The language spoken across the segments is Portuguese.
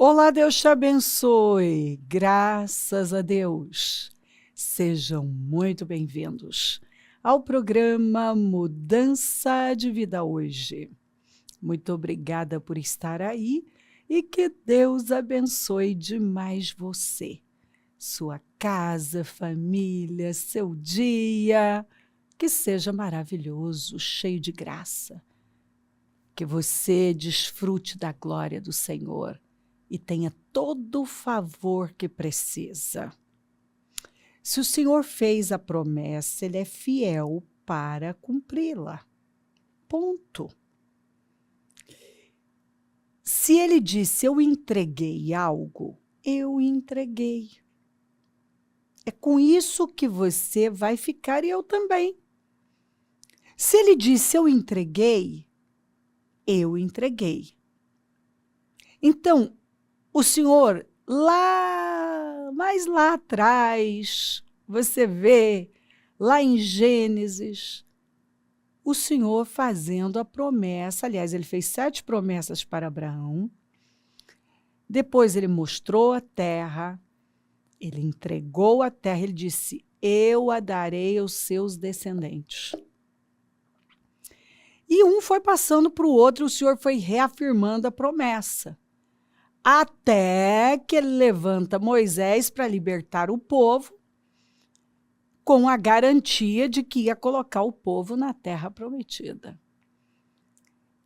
Olá, Deus te abençoe. Graças a Deus. Sejam muito bem-vindos ao programa Mudança de Vida Hoje. Muito obrigada por estar aí e que Deus abençoe demais você, sua casa, família, seu dia, que seja maravilhoso, cheio de graça, que você desfrute da glória do Senhor e tenha todo o favor que precisa. Se o Senhor fez a promessa, Ele é fiel para cumpri-la. Ponto. Se Ele disse, eu entreguei algo, eu entreguei. É com isso que você vai ficar e eu também. Se Ele disse, eu entreguei, eu entreguei. Então, o Senhor, mais lá atrás, você vê, lá em Gênesis, o Senhor fazendo a promessa. Aliás, ele fez 7 promessas para Abraão. Depois ele mostrou a terra, ele entregou a terra, ele disse, eu a darei aos seus descendentes. E um foi passando para o outro, o Senhor foi reafirmando a promessa. Até que ele levanta Moisés para libertar o povo, com a garantia de que ia colocar o povo na terra prometida.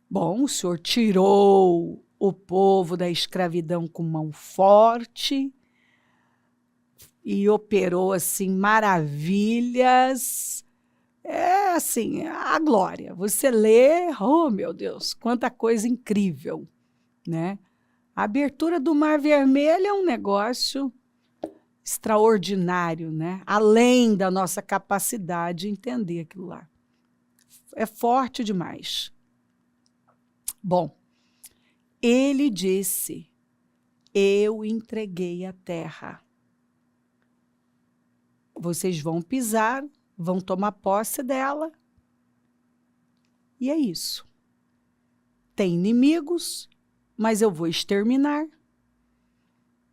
Bom, o Senhor tirou o povo da escravidão com mão forte e operou assim maravilhas. É assim, a glória. Você lê, oh meu Deus, quanta coisa incrível, né? A abertura do Mar Vermelho é um negócio extraordinário, né? Além da nossa capacidade de entender aquilo lá. É forte demais. Bom, ele disse, eu entreguei a terra. Vocês vão pisar, vão tomar posse dela. E é isso. Tem inimigos, mas eu vou exterminar.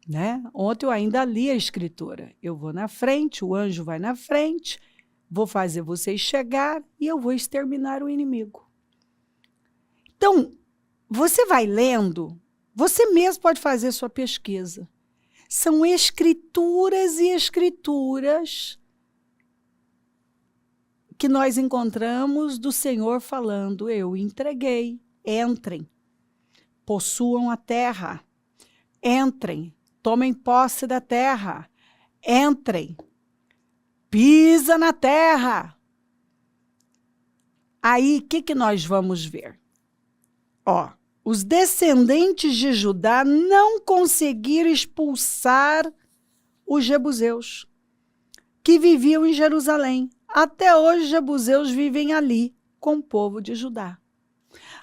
Né? Ontem eu ainda li a escritura. Eu vou na frente, o anjo vai na frente, vou fazer vocês chegar e eu vou exterminar o inimigo. Então, você vai lendo, você mesmo pode fazer sua pesquisa. São escrituras e escrituras que nós encontramos do Senhor falando, eu entreguei, entrem, possuam a terra, entrem, tomem posse da terra, entrem, pisa na terra. Aí, o que nós vamos ver? Ó, os descendentes de Judá não conseguiram expulsar os jebuseus, que viviam em Jerusalém. Até hoje, os jebuseus vivem ali, com o povo de Judá.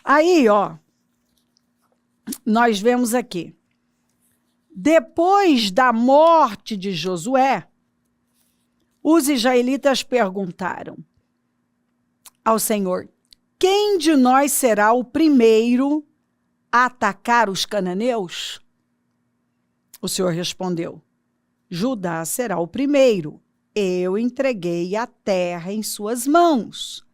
Aí, ó, nós vemos aqui. Depois da morte de Josué, os israelitas perguntaram ao Senhor, quem de nós será o primeiro a atacar os cananeus? O Senhor respondeu, Judá será o primeiro, eu entreguei a terra em suas mãos.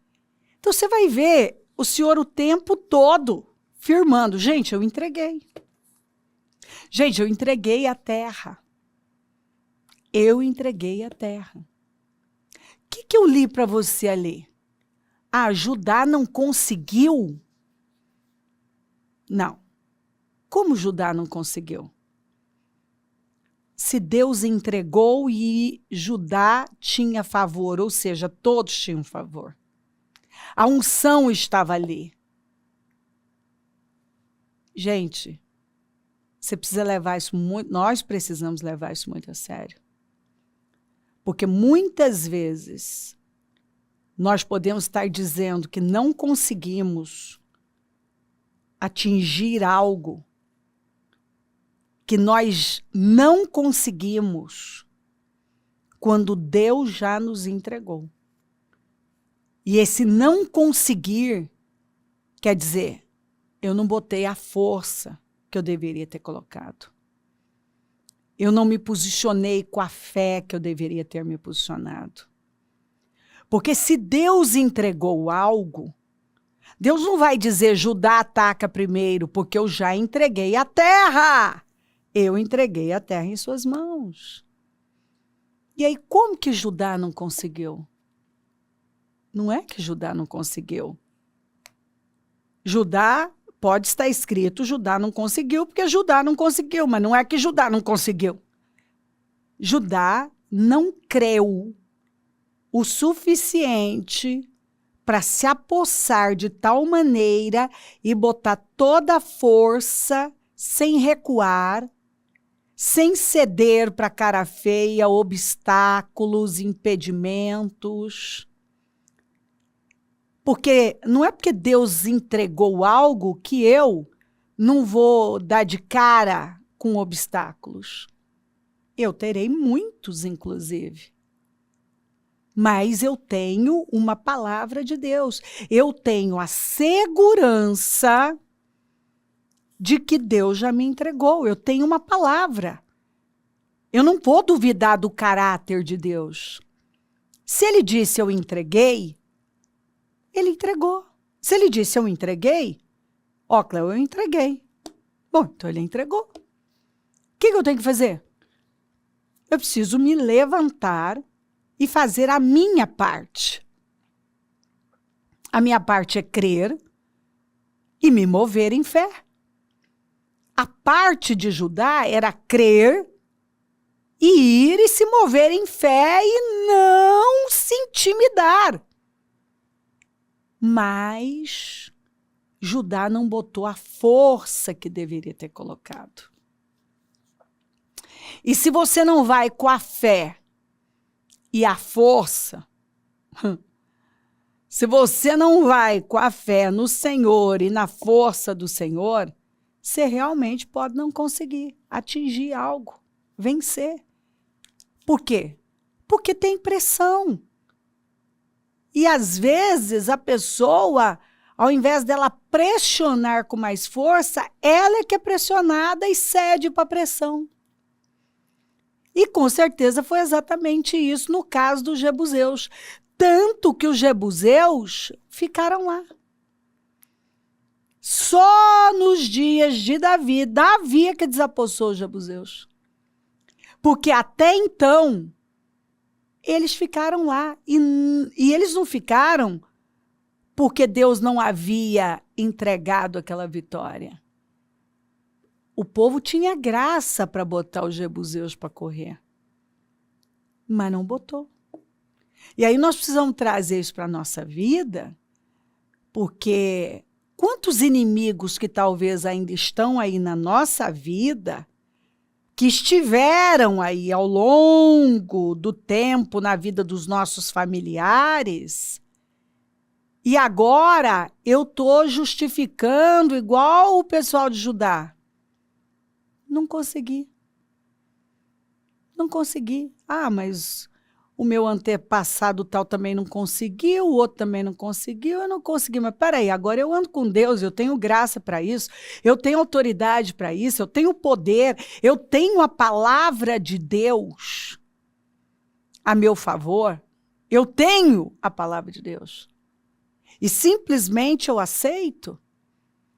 Então você vai ver o Senhor o tempo todo firmando, gente, eu entreguei. Gente, eu entreguei a terra. Eu entreguei a terra. O que eu li para você ali? Ah, Judá não conseguiu? Não. Como Judá não conseguiu? Se Deus entregou e Judá tinha favor, ou seja, todos tinham favor. A unção estava ali. Gente, você precisa levar isso muito, nós precisamos levar isso muito a sério. Porque muitas vezes nós podemos estar dizendo que não conseguimos atingir algo que nós não conseguimos quando Deus já nos entregou. E esse não conseguir quer dizer, eu não botei a força que eu deveria ter colocado. eu não me posicionei com a fé que eu deveria ter me posicionado. Porque se Deus entregou algo, Deus não vai dizer Judá ataca primeiro, porque eu já entreguei a terra. Eu entreguei a terra em suas mãos. E aí, como que Judá não conseguiu? Não é que Judá não conseguiu. Judá, pode estar escrito, Judá não conseguiu, porque Judá não conseguiu, mas não é que Judá não conseguiu. Judá não creu o suficiente para se apossar de tal maneira e botar toda a força, sem recuar, sem ceder para a cara feia, obstáculos, impedimentos. Porque não é porque Deus entregou algo que eu não vou dar de cara com obstáculos. Eu terei muitos, inclusive. Mas eu tenho uma palavra de Deus. Eu tenho a segurança de que Deus já me entregou. Eu tenho uma palavra. Eu não vou duvidar do caráter de Deus. Se ele disse eu entreguei, ele entregou. Se ele disse eu entreguei, ó, Cléo, eu entreguei. Bom, então ele entregou. O que eu tenho que fazer? Eu preciso me levantar e fazer a minha parte. A minha parte é crer e me mover em fé. A parte de Judá era crer e ir e se mover em fé e não se intimidar. Mas Judá não botou a força que deveria ter colocado. E se você não vai com a fé e a força, se você não vai com a fé no Senhor e na força do Senhor, você realmente pode não conseguir atingir algo, vencer. Por quê? Porque tem pressão. E às vezes a pessoa, ao invés dela pressionar com mais força, ela é que é pressionada e cede para a pressão. E com certeza foi exatamente isso no caso dos jebuseus. Tanto que os jebuseus ficaram lá. Só nos dias de Davi, Davi é que desapossou os jebuseus. Porque até então, eles ficaram lá. E eles não ficaram porque Deus não havia entregado aquela vitória. O povo tinha graça para botar os jebuseus para correr. Mas não botou. E aí nós precisamos trazer isso para a nossa vida, porque quantos inimigos que talvez ainda estão aí na nossa vida, que estiveram aí ao longo do tempo na vida dos nossos familiares, e agora eu estou justificando igual o pessoal de Judá. Não consegui. Não consegui. Ah, mas o meu antepassado tal também não conseguiu, o outro também não conseguiu, eu não consegui. Mas peraí, agora eu ando com Deus, eu tenho graça para isso, eu tenho autoridade para isso, eu tenho poder, eu tenho a palavra de Deus a meu favor, eu tenho a palavra de Deus. E simplesmente eu aceito.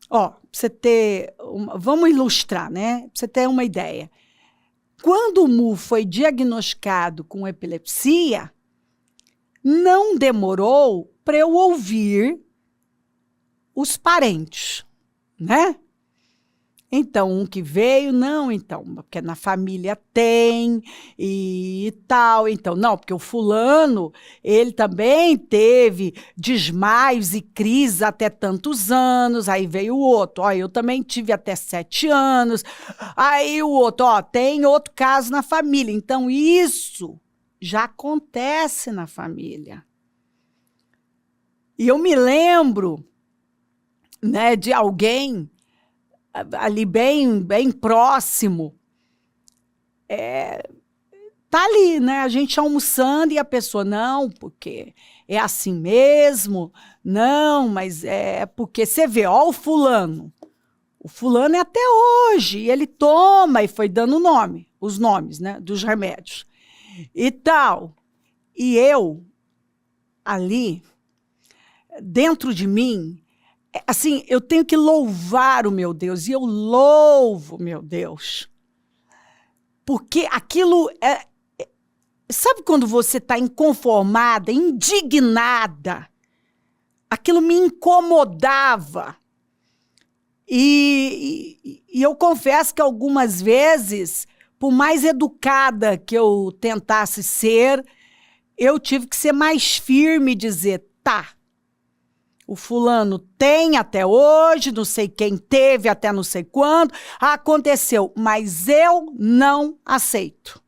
Ó, você ter, vamos ilustrar, né? Pra você ter uma ideia. Quando o Mu foi diagnosticado com epilepsia, não demorou para eu ouvir os parentes, né? Então, um que veio, não, então, porque na família tem e tal, então, não, porque o fulano, ele também teve desmaios e crises até tantos anos, aí veio o outro, ó, eu também tive até 7 anos, aí o outro, ó, tem outro caso na família, então isso já acontece na família. E eu me lembro, né, de alguém ali bem próximo, tá ali, né, a gente almoçando e a pessoa, não, porque é assim mesmo, não, mas é porque você vê, ó, o fulano é até hoje, ele toma, e foi dando nome, os nomes, né, dos remédios e tal. E eu, ali, dentro de mim, assim, eu tenho que louvar o meu Deus, e eu louvo meu Deus. Porque aquilo sabe quando você está inconformada, indignada? Aquilo me incomodava. E eu confesso que algumas vezes, por mais educada que eu tentasse ser, eu tive que ser mais firme e dizer, tá, o fulano tem até hoje, não sei quem teve até não sei quando, aconteceu, mas eu não aceito.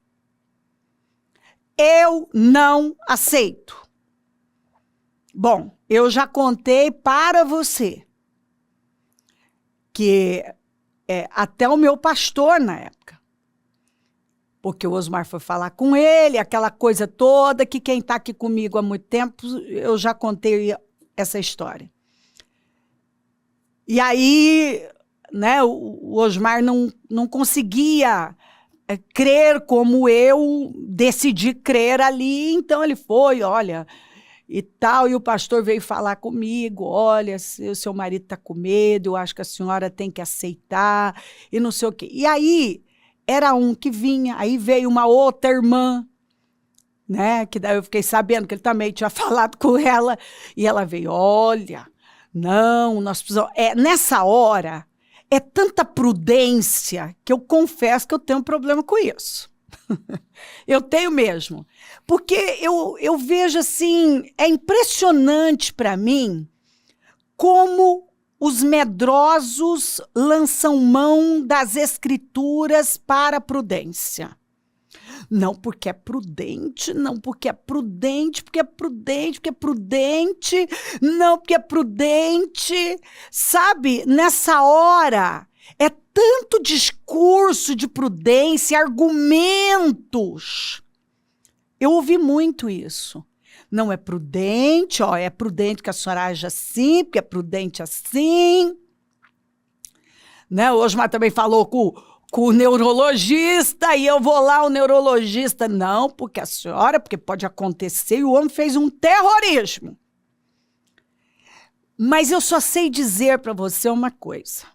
Eu não aceito. Bom, eu já contei para você que até o meu pastor na época, porque o Osmar foi falar com ele, aquela coisa toda, que quem está aqui comigo há muito tempo, eu já contei essa história. E aí, né, o Osmar não conseguia crer como eu decidi crer ali, então ele foi, olha, e tal, e o pastor veio falar comigo, olha, o seu marido está com medo, eu acho que a senhora tem que aceitar, e não sei o quê. E aí, era um que vinha, aí veio uma outra irmã, né, que daí eu fiquei sabendo que ele também tinha falado com ela, e ela veio, olha, não, nós precisamos... nessa hora, é tanta prudência que eu confesso que eu tenho um problema com isso. Eu tenho mesmo. Porque eu vejo assim, é impressionante para mim como os medrosos lançam mão das escrituras para a prudência. Não porque é prudente, não porque é prudente, porque é prudente, porque é prudente, não porque é prudente. Sabe, nessa hora, é tanto discurso de prudência, argumentos. Eu ouvi muito isso. Não é prudente, ó, é prudente que a senhora age assim, porque é prudente assim. Né? O Osmar também falou com o neurologista, e eu vou lá, o neurologista, não, porque a senhora, porque pode acontecer, e o homem fez um terrorismo. Mas eu só sei dizer para você uma coisa.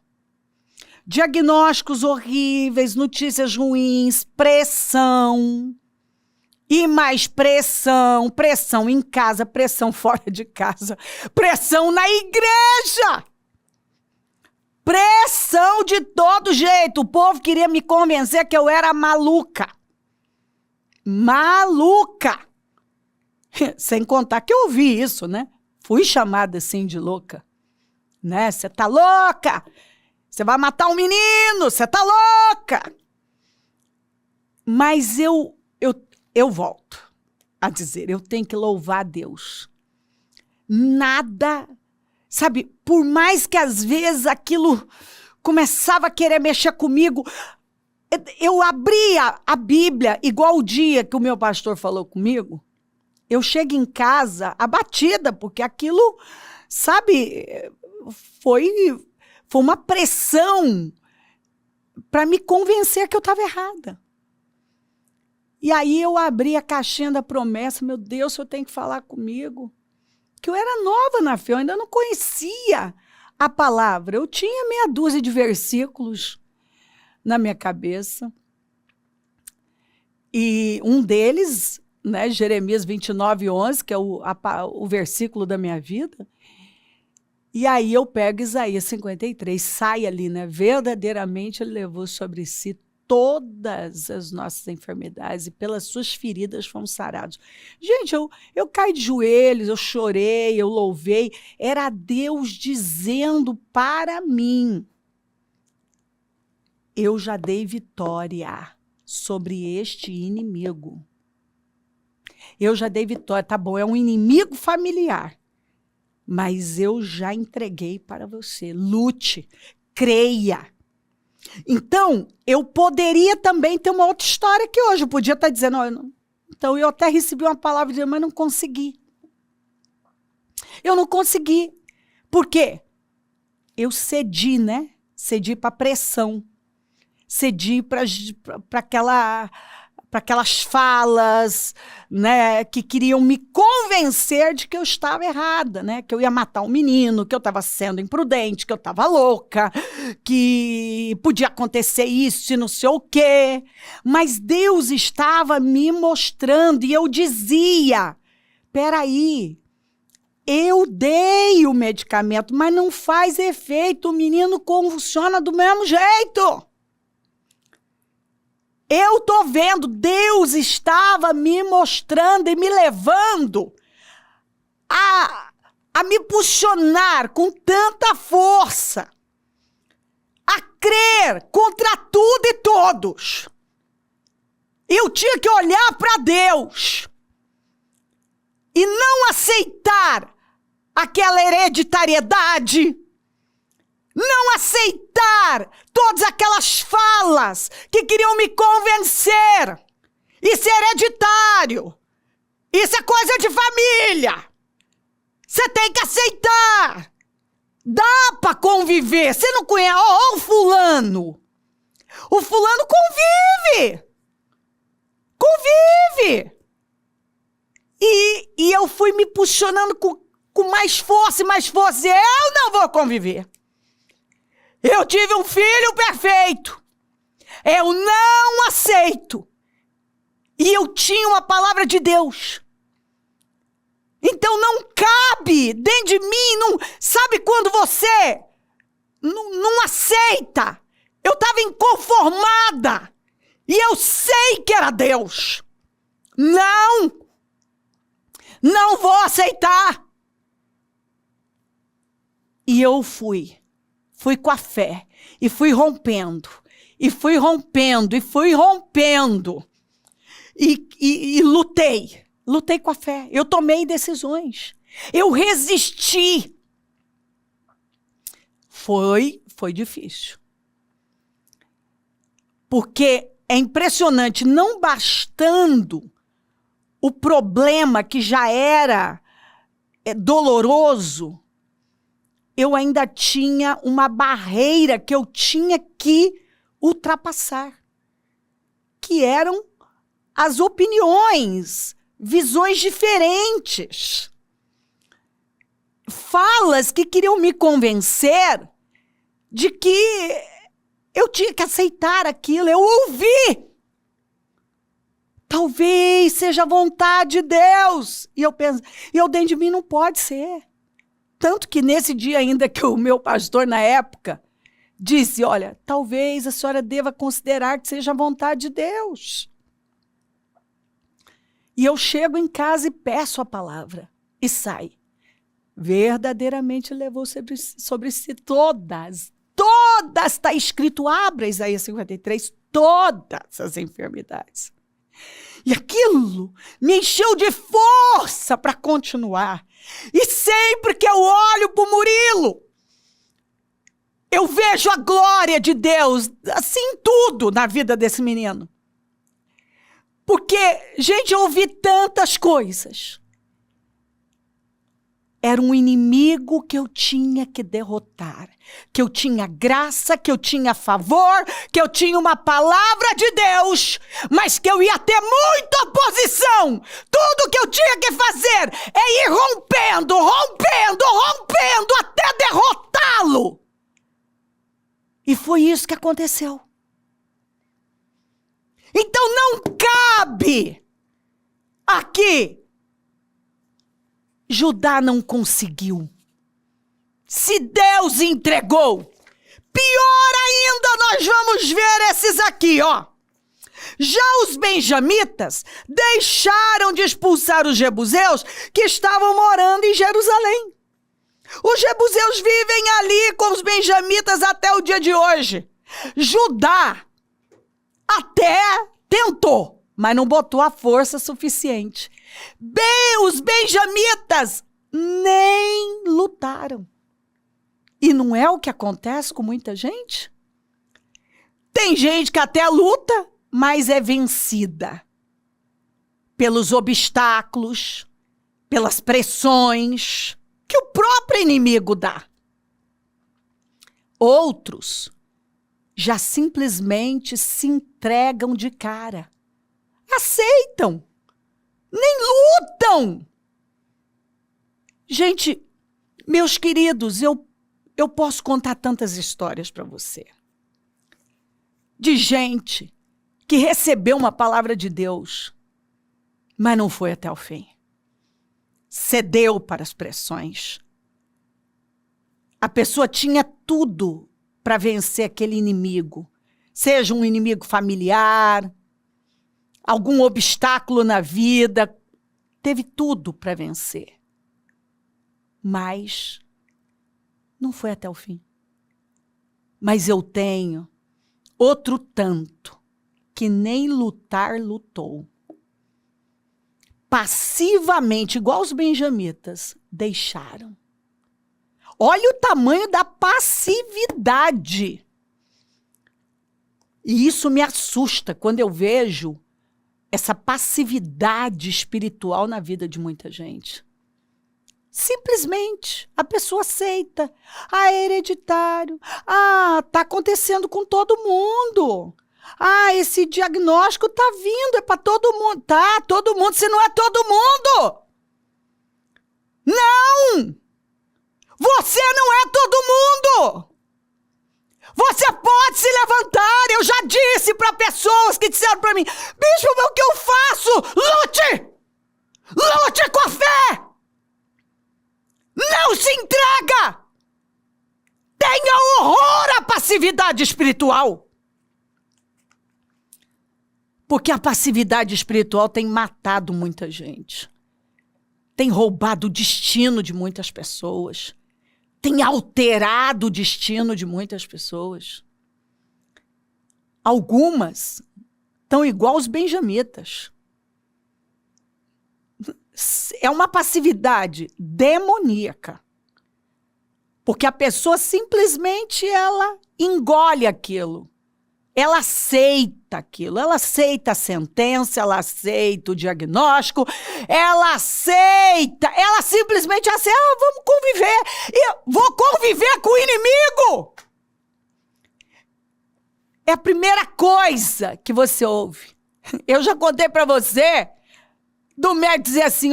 Diagnósticos horríveis, notícias ruins, pressão, e mais pressão, pressão em casa, pressão fora de casa, pressão na igreja. Pressão de todo jeito. O povo queria me convencer que eu era maluca. Maluca. Sem contar que eu ouvi isso, né? Fui chamada assim de louca. Né? Você tá louca? Você vai matar um menino? Você tá louca? Mas eu volto a dizer, eu tenho que louvar a Deus. Nada... Sabe, por mais que às vezes aquilo começava a querer mexer comigo, eu abria a Bíblia, igual o dia que o meu pastor falou comigo, eu chego em casa abatida, porque aquilo, sabe, foi uma pressão para me convencer que eu estava errada. E aí eu abri a caixinha da promessa, meu Deus, o senhor tem que falar comigo. Que eu era nova na fé, eu ainda não conhecia a palavra. Eu tinha meia dúzia de versículos na minha cabeça. E um deles, né, Jeremias 29:11, que é o versículo da minha vida. E aí eu pego Isaías 53, sai ali, né? Verdadeiramente ele levou sobre si todas as nossas enfermidades, e pelas suas feridas fomos sarados. Gente, eu caí de joelhos, eu chorei, eu louvei. Era Deus dizendo para mim, eu já dei vitória sobre este inimigo. Eu já dei vitória, tá bom, é um inimigo familiar, mas eu já entreguei para você. Lute, creia. Então, eu poderia também ter uma outra história que hoje eu podia estar dizendo, então eu até recebi uma palavra de Deus, mas não consegui. Eu não consegui. Por quê? Eu cedi, né? Cedi para pressão. cedi para aquelas falas, né, que queriam me convencer de que eu estava errada, né, que eu ia matar um menino, que eu estava sendo imprudente, que eu estava louca, que podia acontecer isso e não sei o quê. Mas Deus estava me mostrando e eu dizia, peraí, eu dei o medicamento, mas não faz efeito, o menino convulsiona do mesmo jeito. Eu estou vendo, Deus estava me mostrando e me levando a me impulsionar com tanta força, a crer contra tudo e todos. Eu tinha que olhar para Deus e não aceitar aquela hereditariedade, não aceitar todas aquelas falas que queriam me convencer. Isso é hereditário. Isso é coisa de família. Você tem que aceitar. Dá para conviver. Você não conhece? Ó, o fulano. O fulano convive. Convive. E eu fui me puxando com mais força e mais força. Eu não vou conviver. Eu tive um filho perfeito. Eu não aceito. E eu tinha uma palavra de Deus. Então não cabe dentro de mim. Não, sabe quando você não aceita? Eu estava inconformada. E eu sei que era Deus. Não vou aceitar. E eu fui com a fé, e fui rompendo, e fui rompendo, e fui rompendo, e lutei com a fé, eu tomei decisões, eu resisti. Foi difícil, porque é impressionante, não bastando o problema que já era doloroso, eu ainda tinha uma barreira que eu tinha que ultrapassar, que eram as opiniões, visões diferentes, falas que queriam me convencer de que eu tinha que aceitar aquilo. Eu ouvi, talvez seja a vontade de Deus, e eu dentro de mim não pode ser. Tanto que nesse dia ainda que o meu pastor na época disse, olha, talvez a senhora deva considerar que seja a vontade de Deus. E eu chego em casa e peço a palavra e sai. Verdadeiramente levou sobre si todas, está escrito, abra Isaías 53, todas as enfermidades. E aquilo me encheu de força para continuar. E sempre que eu olho para o Murilo, eu vejo a glória de Deus, assim, tudo na vida desse menino. Porque, gente, eu ouvi tantas coisas. Era um inimigo que eu tinha que derrotar, que eu tinha graça, que eu tinha favor, que eu tinha uma palavra de Deus, mas que eu ia ter muita oposição. Tudo que eu tinha que fazer é ir rompendo até derrotá-lo. E foi isso que aconteceu. Então não cabe aqui. Judá não conseguiu. Se Deus entregou, pior ainda nós vamos ver esses aqui, ó. Já os benjamitas deixaram de expulsar os jebuseus que estavam morando em Jerusalém. Os jebuseus vivem ali com os benjamitas até o dia de hoje. Judá até tentou, mas não botou a força suficiente. Os benjamitas nem lutaram. E não é o que acontece com muita gente? Tem gente que até luta, mas é vencida pelos obstáculos, pelas pressões que o próprio inimigo dá. Outros já simplesmente se entregam de cara. Aceitam. Nem lutam. Gente, meus queridos, eu posso contar tantas histórias para você. De gente que recebeu uma palavra de Deus, mas não foi até o fim. Cedeu para as pressões. A pessoa tinha tudo para vencer aquele inimigo. Seja um inimigo familiar, algum obstáculo na vida. Teve tudo para vencer. Mas não foi até o fim. Mas eu tenho outro tanto que nem lutar lutou. Passivamente, igual os benjamitas, deixaram. Olha o tamanho da passividade. E isso me assusta quando eu vejo essa passividade espiritual na vida de muita gente. Simplesmente, a pessoa aceita. Ah, é hereditário. Ah, tá acontecendo com todo mundo. Ah, esse diagnóstico tá vindo, é para todo mundo. Tá, todo mundo, se não é todo mundo. Não! Você não é todo mundo. Você pode se levantar. Eu já disse para pessoas que disseram para mim, bispo, o que eu faço? Lute! Lute com a fé! Não se entrega! Tenha horror à passividade espiritual. Porque a passividade espiritual tem matado muita gente. Tem roubado o destino de muitas pessoas. Tem alterado o destino de muitas pessoas. Algumas estão igual os benjamitas. É uma passividade demoníaca. Porque a pessoa simplesmente ela engole aquilo. Ela aceita aquilo, ela aceita a sentença, ela aceita o diagnóstico, ela simplesmente aceita, vamos conviver, eu vou conviver com o inimigo. É a primeira coisa que você ouve. Eu já contei para você, do médico dizer assim,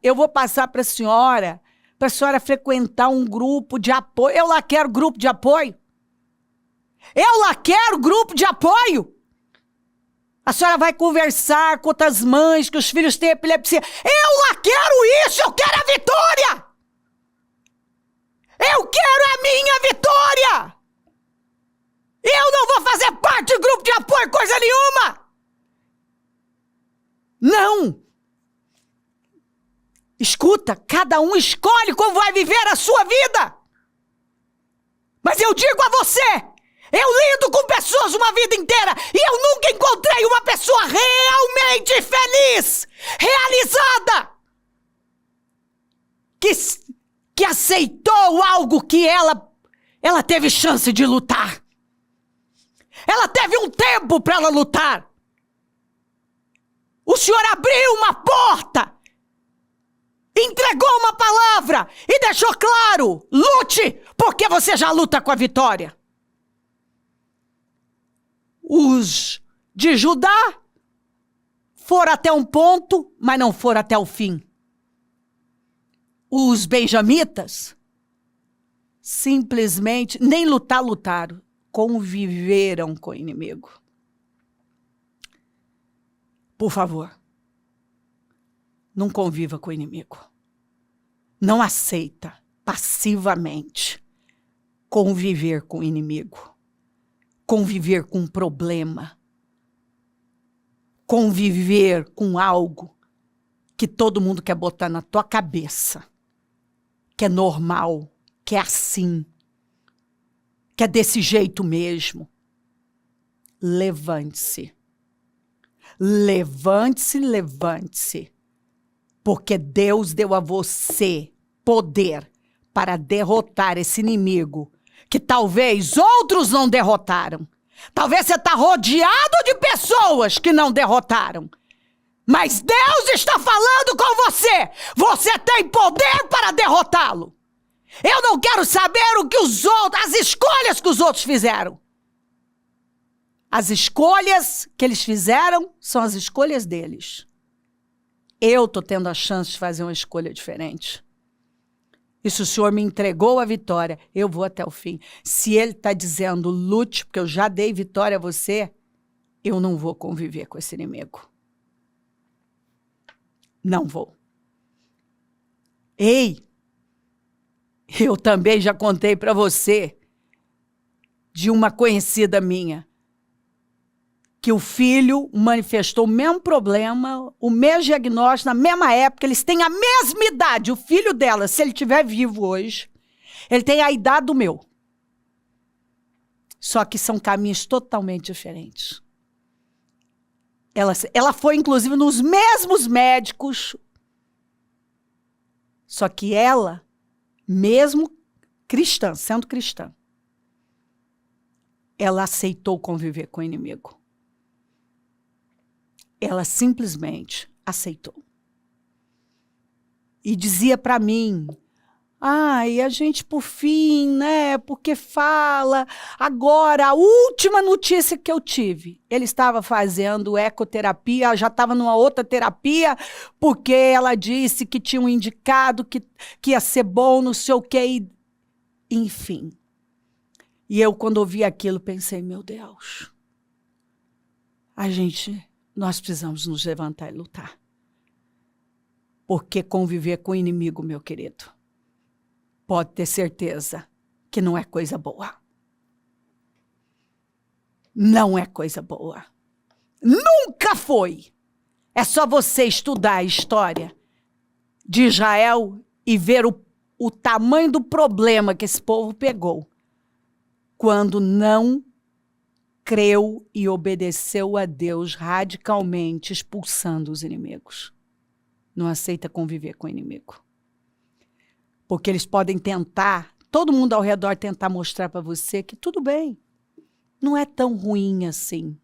eu vou passar para a senhora frequentar um grupo de apoio. Eu lá quero grupo de apoio. Eu lá quero grupo de apoio. A senhora vai conversar com outras mães que os filhos têm epilepsia. Eu lá quero isso, eu quero a vitória. Eu quero a minha vitória. Eu não vou fazer parte de grupo de apoio, coisa nenhuma. Não. Escuta, cada um escolhe como vai viver a sua vida. Mas eu digo a você, eu lido com pessoas uma vida inteira e eu nunca encontrei uma pessoa realmente feliz, realizada, que aceitou algo que ela teve chance de lutar. Ela teve um tempo para ela lutar. O Senhor abriu uma porta, entregou uma palavra e deixou claro, lute, porque você já luta com a vitória. Os de Judá foram até um ponto, mas não foram até o fim. Os benjamitas simplesmente nem lutaram, conviveram com o inimigo. Por favor, não conviva com o inimigo. Não aceita passivamente conviver com o inimigo. Conviver com um problema, conviver com algo que todo mundo quer botar na tua cabeça, que é normal, que é assim, que é desse jeito mesmo. Levante-se. Levante-se, levante-se. Porque Deus deu a você poder para derrotar esse inimigo que talvez outros não derrotaram. Talvez você está rodeado de pessoas que não derrotaram. Mas Deus está falando com você. Você tem poder para derrotá-lo. Eu não quero saber o que os outros, as escolhas que os outros fizeram. As escolhas que eles fizeram são as escolhas deles. Eu estou tendo a chance de fazer uma escolha diferente. E se o Senhor me entregou a vitória, eu vou até o fim. Se Ele está dizendo, lute, porque eu já dei vitória a você, eu não vou conviver com esse inimigo. Não vou. Ei, eu também já contei para você de uma conhecida minha, que o filho manifestou o mesmo problema, o mesmo diagnóstico, na mesma época, eles têm a mesma idade. O filho dela, se ele estiver vivo hoje, ele tem a idade do meu. Só que são caminhos totalmente diferentes. Ela foi, inclusive, nos mesmos médicos. Só que ela, mesmo cristã, sendo cristã, ela aceitou conviver com o inimigo. Ela simplesmente aceitou. E dizia para mim, ai, a gente por fim, né, porque fala, agora, a última notícia que eu tive, ele estava fazendo ecoterapia, já estava numa outra terapia, porque ela disse que tinha um indicado, que ia ser bom, não sei o quê, enfim. E eu, quando ouvi aquilo, pensei, meu Deus, nós precisamos nos levantar e lutar. Porque conviver com o inimigo, meu querido, pode ter certeza que não é coisa boa. Não é coisa boa. Nunca foi. É só você estudar a história de Israel e ver o tamanho do problema que esse povo pegou quando não creu e obedeceu a Deus radicalmente, expulsando os inimigos. Não aceita conviver com o inimigo. Porque eles podem tentar, todo mundo ao redor tentar mostrar para você que tudo bem, não é tão ruim assim.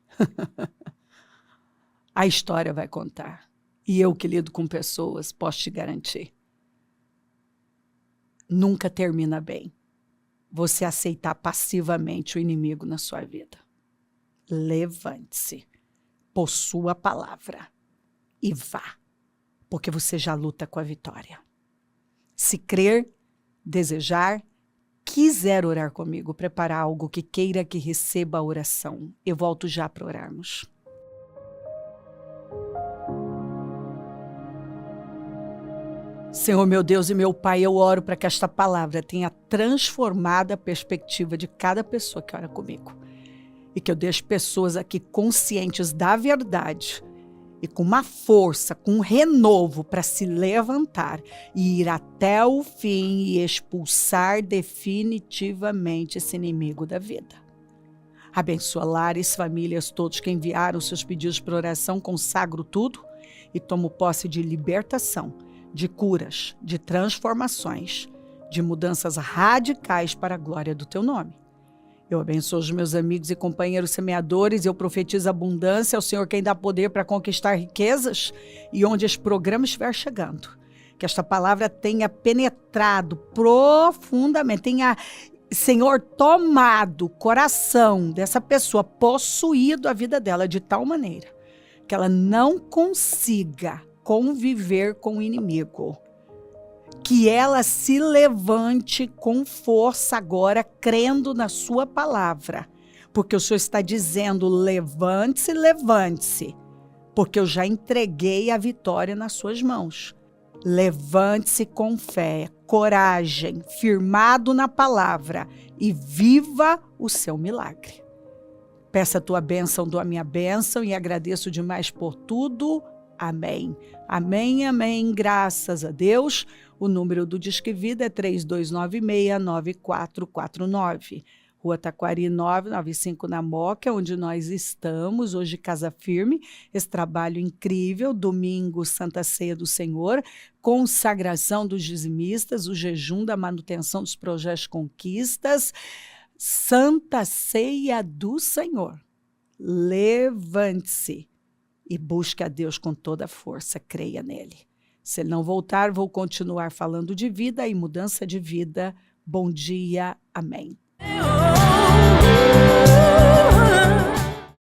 A história vai contar. E eu que lido com pessoas, posso te garantir. Nunca termina bem você aceitar passivamente o inimigo na sua vida. Levante-se, possua a palavra e vá, porque você já luta com a vitória. Se crer, desejar, quiser orar comigo, preparar algo que queira que receba a oração, eu volto já para orarmos. Senhor, meu Deus e meu Pai, eu oro para que esta palavra tenha transformado a perspectiva de cada pessoa que ora comigo. E que eu deixe pessoas aqui conscientes da verdade e com uma força, com um renovo para se levantar e ir até o fim e expulsar definitivamente esse inimigo da vida. Abençoa lares, famílias, todos que enviaram seus pedidos para oração, consagro tudo e tomo posse de libertação, de curas, de transformações, de mudanças radicais para a glória do teu nome. Eu abençoo os meus amigos e companheiros semeadores, eu profetizo abundância ao Senhor quem dá poder para conquistar riquezas e onde esse programa estiver chegando. Que esta palavra tenha penetrado profundamente, tenha, Senhor, tomado o coração dessa pessoa, possuído a vida dela de tal maneira que ela não consiga conviver com o inimigo. Que ela se levante com força agora, crendo na sua palavra. Porque o Senhor está dizendo, levante-se, levante-se. Porque eu já entreguei a vitória nas suas mãos. Levante-se com fé, coragem, firmado na palavra e viva o seu milagre. Peça a tua bênção, dou a minha bênção e agradeço demais por tudo. Amém. Amém, amém. Graças a Deus. O número do Disque Vida é 3296-9449. Rua Taquari 995 na Moca, onde nós estamos, hoje Casa Firme, esse trabalho incrível, domingo Santa Ceia do Senhor, consagração dos dizimistas, o jejum da manutenção dos projetos conquistas, Santa Ceia do Senhor. Levante-se e busque a Deus com toda a força, creia nele. Se ele não voltar, vou continuar falando de vida e mudança de vida. Bom dia, amém.